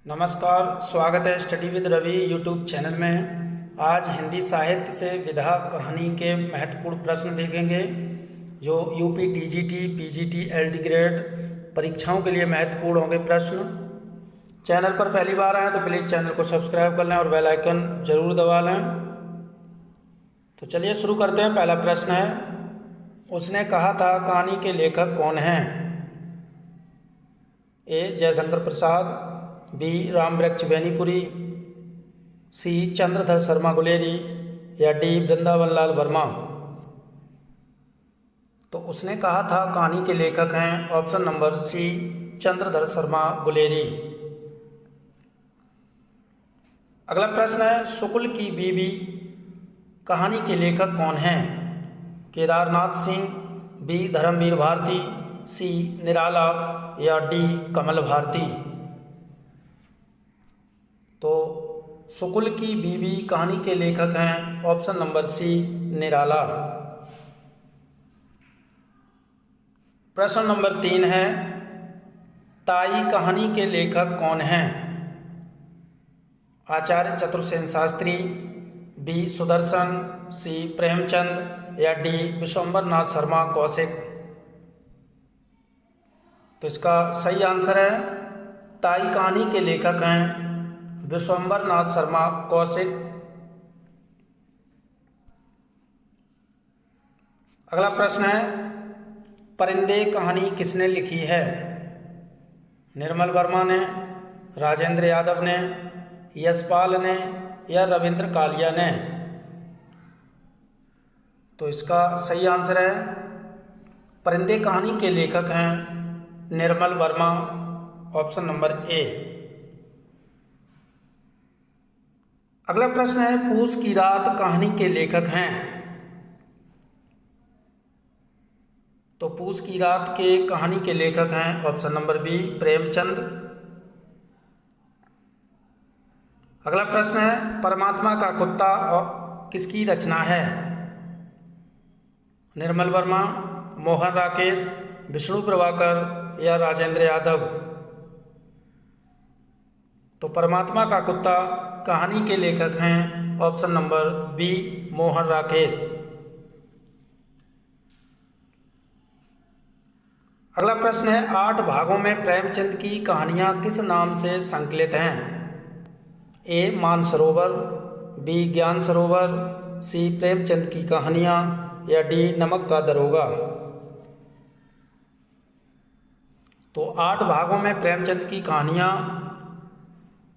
नमस्कार, स्वागत है study with Ravi YouTube channel में। आज हिंदी साहित्य से विधा कहानी के महत्वपूर्ण प्रश्न देखेंगे जो UP TGT PGT LD grade परीक्षाओं के लिए महत्वपूर्ण होंगे प्रश्न। चैनल पर पहली बार आए तो प्लीज़ चैनल को सब्सक्राइब कर लें और बेल आइकन जरूर दबा लें। तो चलिए शुरू करते हैं। पहला प्रश्न है, उसने कहा था कहानी के लेखक कौन हैं? ए जयशंकर प्रसाद, बी रामवृक्ष बेनीपुरी, सी चंद्रधर शर्मा गुलेरी या डी वृंदावन लाल वर्मा। तो उसने कहा था कहानी के लेखक हैं option number C Chandradhar Sharma Guleri. अगला प्रश्न है, शुक्ल की बीवी कहानी के लेखक कौन हैं? केदारनाथ सिंह, बी धर्मवीर भारती, सी निराला या डी कमल भारती। तो शुक्ल की बीवी कहानी के लेखक हैं ऑप्शन नंबर सी निराला। प्रश्न नंबर 3 है, ताई कहानी के लेखक कौन हैं? आचार्य चतुर्सेन शास्त्री, बी सुदर्शन, सी प्रेमचंद या डी विश्वंभर नाथ शर्मा कौशिक। तो इसका सही आंसर है ताई कहानी के लेखक हैं विश्वंभर नाथ शर्मा कौशिक। अगला प्रश्न है, परिंदे कहानी किसने लिखी है? निर्मल वर्मा ने, राजेंद्र यादव ने, यशपाल ने या रविंद्र कालिया ने। तो इसका सही आंसर है परिंदे कहानी के लेखक हैं Nirmal Verma, option number A. अगला प्रश्न है, पूस की रात कहानी के लेखक हैं? तो पूस की रात के कहानी के लेखक हैं ऑप्शन नंबर बी प्रेमचंद। अगला प्रश्न है, परमात्मा का कुत्ता किसकी रचना है? निर्मल वर्मा, मोहन राकेश, विष्णु प्रभाकर या राजेंद्र यादव। तो परमात्मा का कुत्ता कहानी के लेखक हैं option number B Mohan Rakesh. अगला प्रश्न है, 8 भागों में प्रेमचंद की कहानियां किस नाम से संकलित हैं? ए मानसरोवर, बी ज्ञान सरोवर, सी प्रेमचंद की कहानियां या डी नमक का दरोगा। तो 8 भागों में प्रेमचंद की कहानियां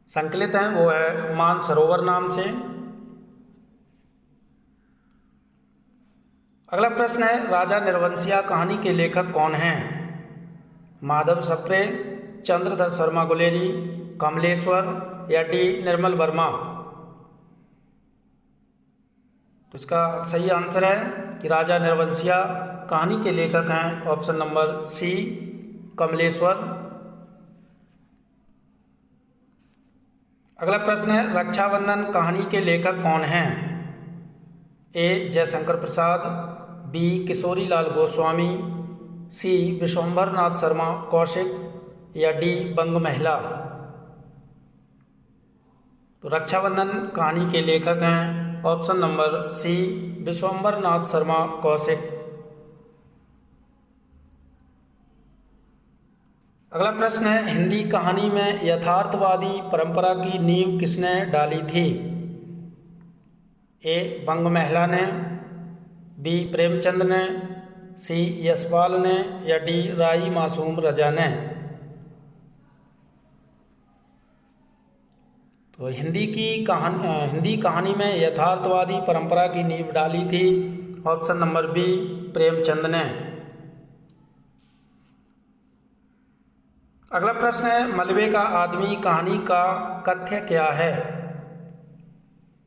संकलित हैं, वो है मानसरोवर नाम से। अगला प्रश्न है, राजा निर्वंशिया कहानी के लेखक कौन हैं? माधव सप्रे, चंद्रधर शर्मा गुलेरी, कमलेश्वर या डी निर्मल वर्मा। तो इसका सही आंसर है कि राजा निर्वंशिया कहानी के लेखक हैं ऑप्शन नंबर सी कमलेश्वर। अगला प्रश्न है, रक्षाबंधन कहानी के लेखक कौन हैं? ए जयशंकर प्रसाद, बी किशोरी लाल गोस्वामी, सी विश्वंभर नाथ शर्मा कौशिक या डी बंग महिला। तो रक्षाबंधन कहानी के लेखक हैं ऑप्शन नंबर सी विश्वंभर नाथ शर्मा कौशिक। अगला प्रश्न है, हिंदी कहानी में यथार्थवादी परंपरा की नींव किसने डाली थी? ए बंग महिला ने, बी प्रेमचंद ने, सी यशपाल ने या डी राई मासूम रजा ने। तो हिंदी कहानी में यथार्थवादी परंपरा की नींव डाली थी ऑप्शन नंबर बी प्रेमचंद ने। अगला प्रश्न है, मलबे का आदमी कहानी का कथ्य क्या है?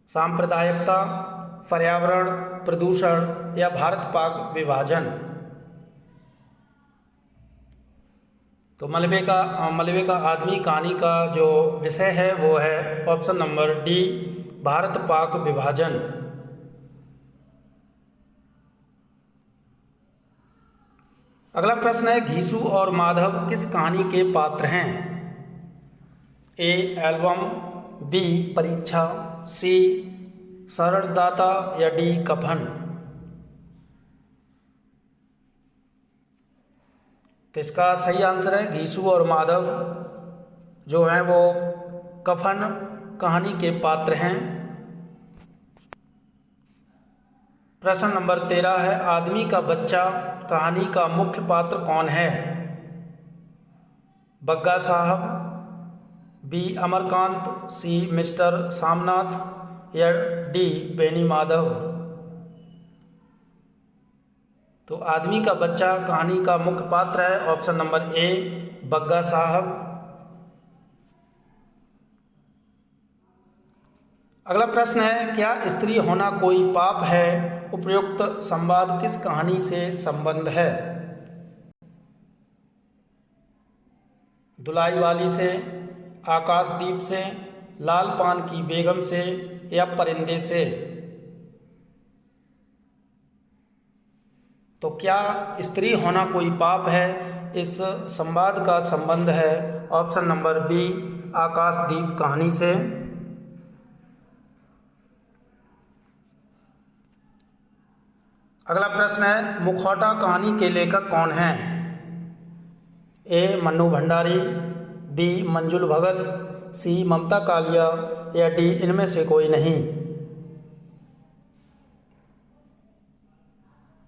सांप्रदायिकता, पर्यावरण, प्रदूषण या भारत पाक विभाजन। तो मलबे का आदमी कहानी का जो विषय है वो है option number D Bharat Pak विभाजन। अगला प्रश्न है, घीसू और माधव किस कहानी के पात्र हैं? ए एल्बम, बी परीक्षा, सी शरणदाता या डी कफन। तो इसका सही आंसर है घीसू और माधव जो हैं वो कफन कहानी के पात्र हैं। प्रश्न नंबर 13 है, आदमी का बच्चा कहानी का मुख्य पात्र कौन है? बग्गा साहब, बी अमरकांत, सी मिस्टर सामनाथ या डी बेनी माधव। तो आदमी का बच्चा कहानी का मुख्य पात्र है ऑप्शन नंबर ए बग्गा साहब। अगला प्रश्न है, क्या स्त्री होना कोई पाप है? उपयुक्त संवाद किस कहानी से संबंध है? दुलाई वाली से, आकाशदीप से, लाल पान की बेगम से या परिंदे से। तो क्या स्त्री होना कोई पाप है? इस संवाद का संबंध है ऑप्शन नंबर बी आकाशदीप कहानी से। अगला प्रश्न है, मुखौटा कहानी के लेखक कौन हैं? ए मन्नू भंडारी, बी मंजुल भगत, सी ममता कालिया या डी इनमें से कोई नहीं।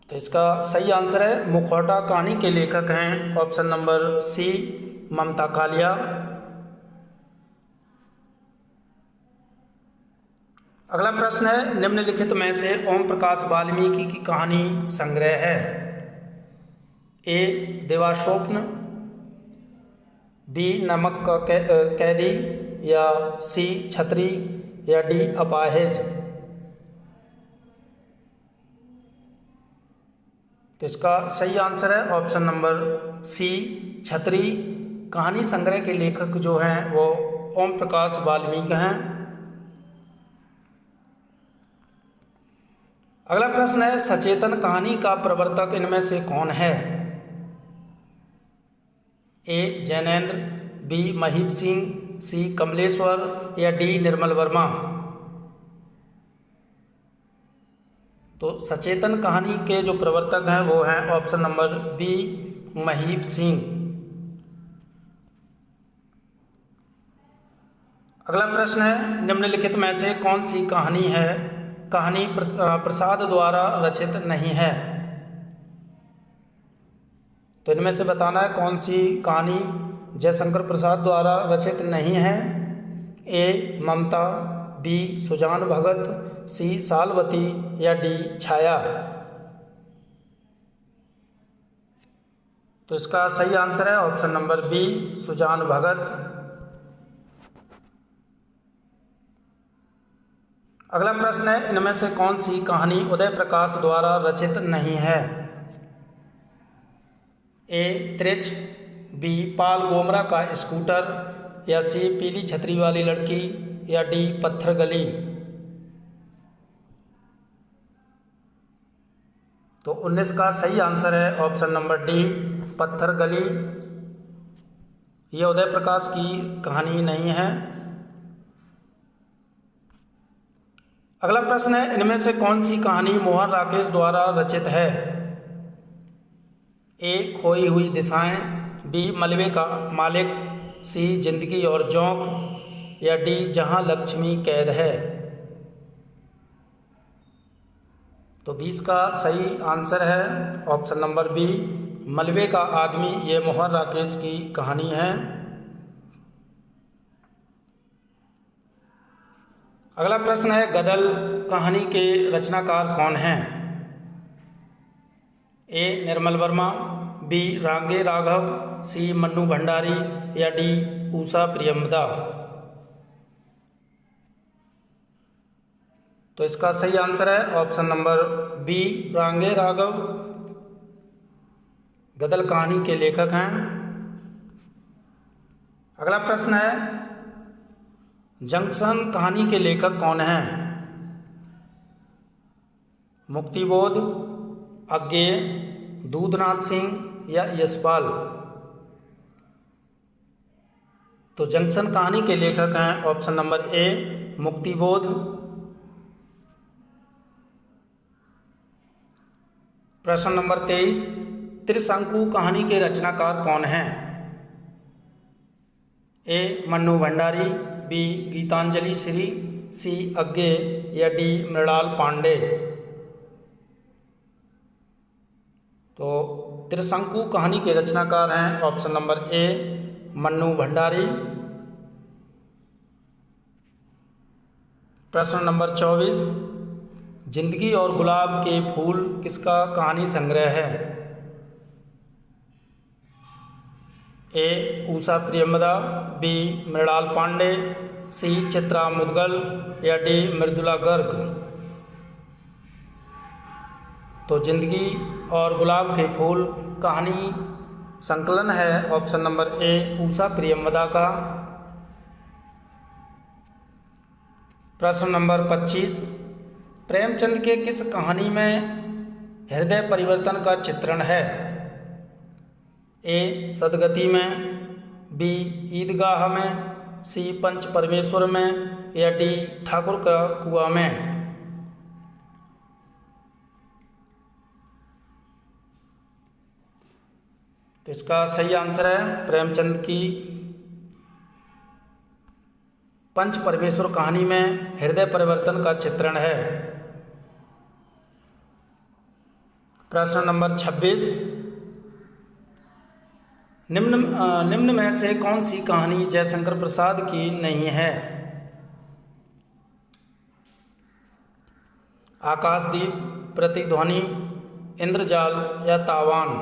तो इसका सही आंसर है मुखौटा कहानी के लेखक हैं ऑप्शन नंबर सी ममता कालिया। अगला प्रश्न है, निम्नलिखित में से ओम प्रकाश वाल्मीकि की कहानी संग्रह है? ए देवास्वप्न, बी नमक का कैदी या सी छतरी या डी अपाहिज। तो इसका सही आंसर है ऑप्शन नंबर सी छतरी। कहानी संग्रह के लेखक जो हैं वो ओम प्रकाश वाल्मीकि हैं। अगला प्रश्न है, सचेतन कहानी का प्रवर्तक इनमें से कौन है? ए जैनेन्द्र, बी महीप सिंह, सी कमलेश्वर या डी निर्मल वर्मा। तो सचेतन कहानी के जो प्रवर्तक हैं वो हैं option number B Mahip Singh. अगला प्रश्न है, निम्नलिखित में से कौन सी कहानी प्रसाद द्वारा रचित नहीं है? तो इनमें से बताना है कौन सी कहानी जयशंकर प्रसाद द्वारा रचित नहीं है। ए ममता, बी सुजान भगत, सी सालवती या डी छाया। तो इसका सही आंसर है ऑप्शन नंबर बी सुजान भगत। अगला प्रश्न है, इनमें से कौन सी कहानी उदय प्रकाश द्वारा रचित नहीं है? ए त्रिच, बी पाल गोमरा का स्कूटर या सी पीली छतरी वाली लड़की या डी पत्थर गली। तो 19 का सही आंसर है ऑप्शन नंबर डी पत्थर गली। ये उदय प्रकाश की कहानी नहीं है। अगला प्रश्न है, इनमें से कौन सी कहानी मोहन राकेश द्वारा रचित है? ए खोई हुई दिशाएं, बी मलबे का मालिक, सी जिंदगी और जोंक या डी जहां लक्ष्मी कैद है। तो 20 का सही आंसर है ऑप्शन नंबर बी मलबे का आदमी। ये मोहन राकेश की कहानी है। अगला प्रश्न है, गदल कहानी के रचनाकार कौन हैं? ए निर्मल वर्मा, बी रांगे राघव, सी मन्नू भंडारी या डी उषा प्रियंवदा। तो इसका सही आंसर है ऑप्शन नंबर बी रांगे राघव गदल कहानी के लेखक हैं। अगला प्रश्न है, जंक्शन कहानी के लेखक कौन हैं? मुक्तिबोध, अज्ञेय, दूधनाथ सिंह या यशपाल। तो जंक्शन कहानी के लेखक हैं ऑप्शन नंबर ए मुक्तिबोध। प्रश्न नंबर 23, त्रिशंकु कहानी के रचनाकार कौन हैं? ए मन्नू भंडारी, बी गीतांजलि श्री, सी अज्ञे या डी मृणाल पांडे। तो त्रिशंकु कहानी के रचनाकार हैं option number A Mannu Bhandari. प्रश्न नंबर 24, जिंदगी और गुलाब के फूल किसका कहानी संग्रह है? ए उषा प्रियंवदा, बी मृणाल पांडे, सी चित्रा मुदगल या डी मृदुला गर्ग। तो जिंदगी और गुलाब के फूल कहानी संकलन है option number A Usha Priyamvada का। प्रश्न नंबर 25, प्रेमचंद के किस कहानी में हृदय परिवर्तन का चित्रण है? ए सदगति में, बी ईदगाह में, सी पंच परमेश्वर में या डी ठाकुर का कुआं में। तो इसका सही आंसर है प्रेमचंद की पंच परमेश्वर कहानी में हृदय परिवर्तन का चित्रण है। प्रश्न नंबर 26, निम्न में से कौन सी कहानी जयशंकर प्रसाद की नहीं है? आकाशदीप, प्रतिध्वनि, इंद्रजाल या तावान।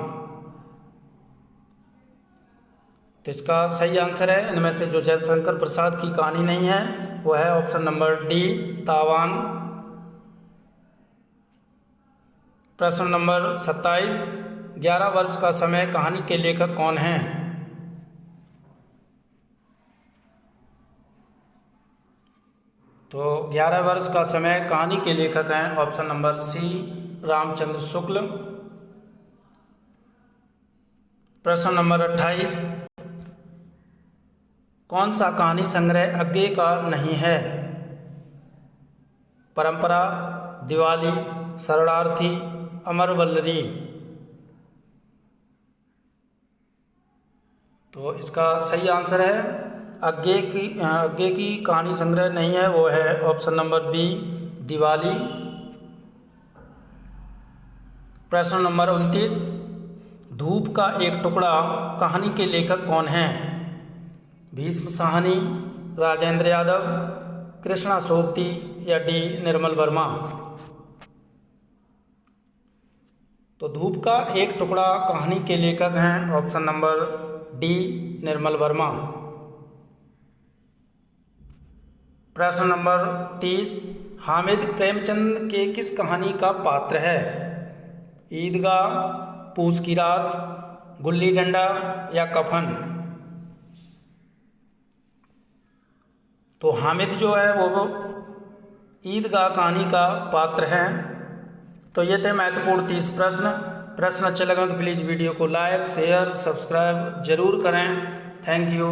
तो इसका सही आंसर है इनमें से जो जयशंकर प्रसाद की कहानी नहीं है वो है ऑप्शन नंबर डी तावान। प्रश्न नंबर 27, 11 वर्ष का समय कहानी के लेखक कौन हैं? तो 11 वर्ष का समय कहानी के लेखक हैं ऑप्शन नंबर सी रामचंद्र शुक्ल। प्रश्न नंबर 28, कौन सा कहानी संग्रह अज्ञे का नहीं है? परंपरा, दिवाली, शरणार्थी, अमरवल्लरी। तो इसका सही आंसर है अज्ञे की कहानी संग्रह नहीं है वो है ऑप्शन नंबर बी दिवाली। प्रश्न नंबर 29, धूप का एक टुकड़ा कहानी के लेखक कौन हैं? भीष्म साहनी, राजेंद्र यादव, कृष्णा सोबती या डी निर्मल वर्मा। तो धूप का एक टुकड़ा कहानी के लेखक हैं option number D Nirmal Verma. प्रश्न नंबर 30, हामिद प्रेमचंद के किस कहानी का पात्र है? ईदगाह, पूस की रात, गुल्ली डंडा या कफन। तो हामिद जो है वो ईदगाह कहानी का पात्र हैं। तो ये थे महत्वपूर्ण 30 प्रश्न अच्छे लगे तो प्लीज़ वीडियो को लाइक शेयर सब्सक्राइब जरूर करें। Thank you.